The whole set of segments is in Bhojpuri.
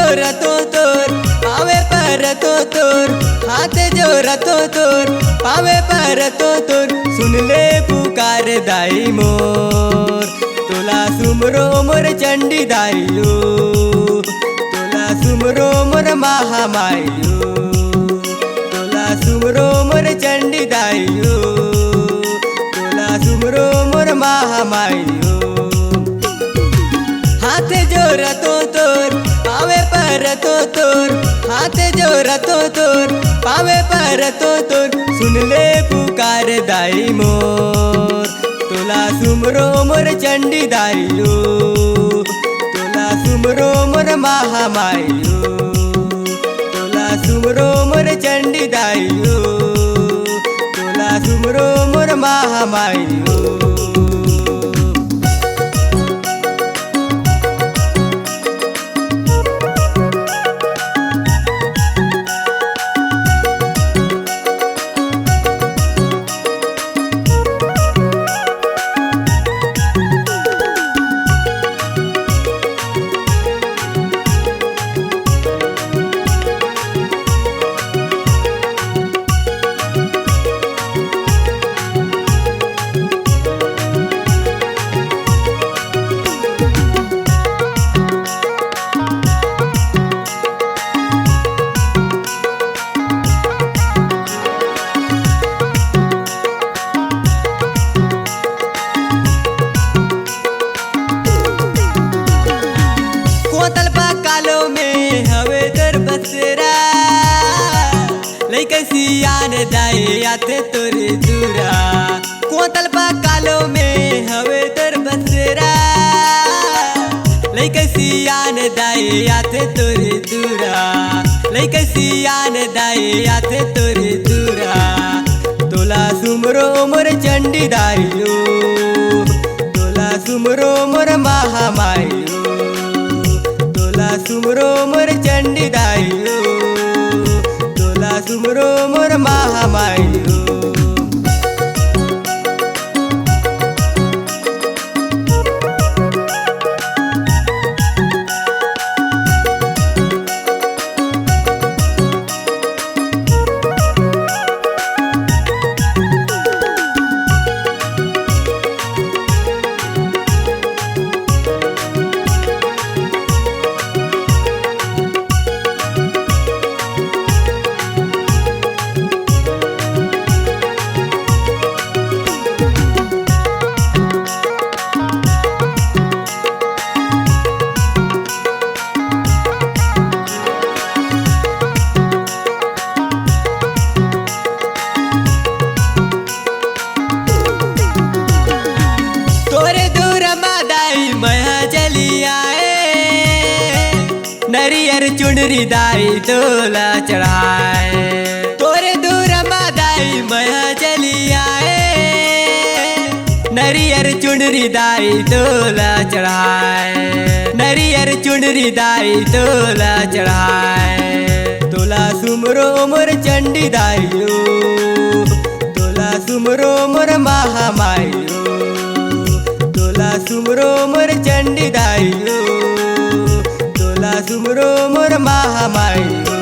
जोरतो तोर पावे पर तो तोर हाथ जोरतो तोर पावे पर तो तोर सुन ले पुकार दाई मोर तोला सुमरो मोर चंडी दाइयो तोला सुमरो मोर महामाइयो तोला सुमरो मोर चंडी दाइयो तोला सुमरो मोर महामाइयो हाथ जोरतो तोर पावे पर तो तोर हाथ जोरतो तोर पावे पर तो तोर सुन ले पुकार दाई मोर तोला सुमरो मोर चंडी दाइयो तोला सुमरो मोर महामाइयो तोला सुमरो मोर चंडी दाइयो तोला सुमरो मोर महामाइयो। सियान दाए आते तोरे दूरा कोतल पा कालो में हवे तर बसरा लइका सियान दाए आते तोरे दूरा लइका सियान दाए आते तोरे दूरा तोला सुमरो मोर चंडी दाइयो तोला सुमरो मोर महामाइयो तोला सुमरो मोर चंडी दाइयो सुमरो मोर महामाइयो। नरियर चुनरी दाई तोला चढ़ाए तोरे दूर दाई मया चली आए नरियर चुनरी दाई तोला चढ़ाए नरियर चुनरी दाई तोला चढ़ाए तोला सुमरो मोर चंडी दाइयो तोला सुमरो मोर महामाइयो तोला सुमरो मोर चंडी दाइयो सुमरो मोर महामाइयो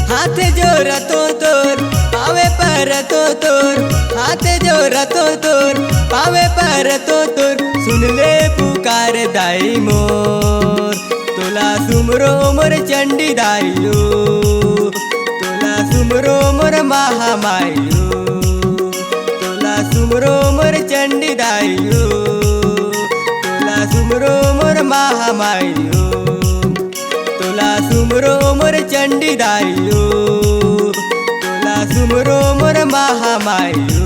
हाथ जोरतो तोर पावे पर तो तोर हाथ जोरतो तोर पावे पर तो तोर सुन ले पुकार दाई मोर तोला सुमरो मोर चंडी दाइयो तोला सुमरो मोर महामाइयो तोला सुमरो मोर चंडी दाइयो तोला सुमरो मोर महामाइयो तोला सुमरो मोर चंडी दाइयो तोला सुमरो मोर महामाइयो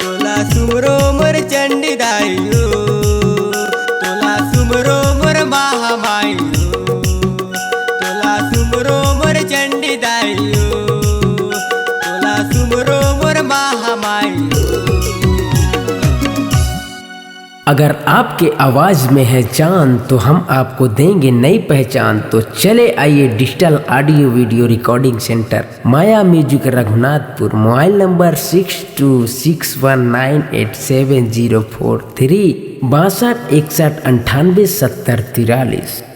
तोला सुमरो मोर चंडी दाइयो तोला सुमरो मोर महामाइयो तोला सुमरो मोर चंडी दाइयो तोला सुमरो मोर महामाइयो। अगर आपके आवाज़ में है जान तो हम आपको देंगे नई पहचान। तो चले आइए digital audio video recording centre Maya music Raghunathpur. Mobile number 6261987043 62 61 98 70 43।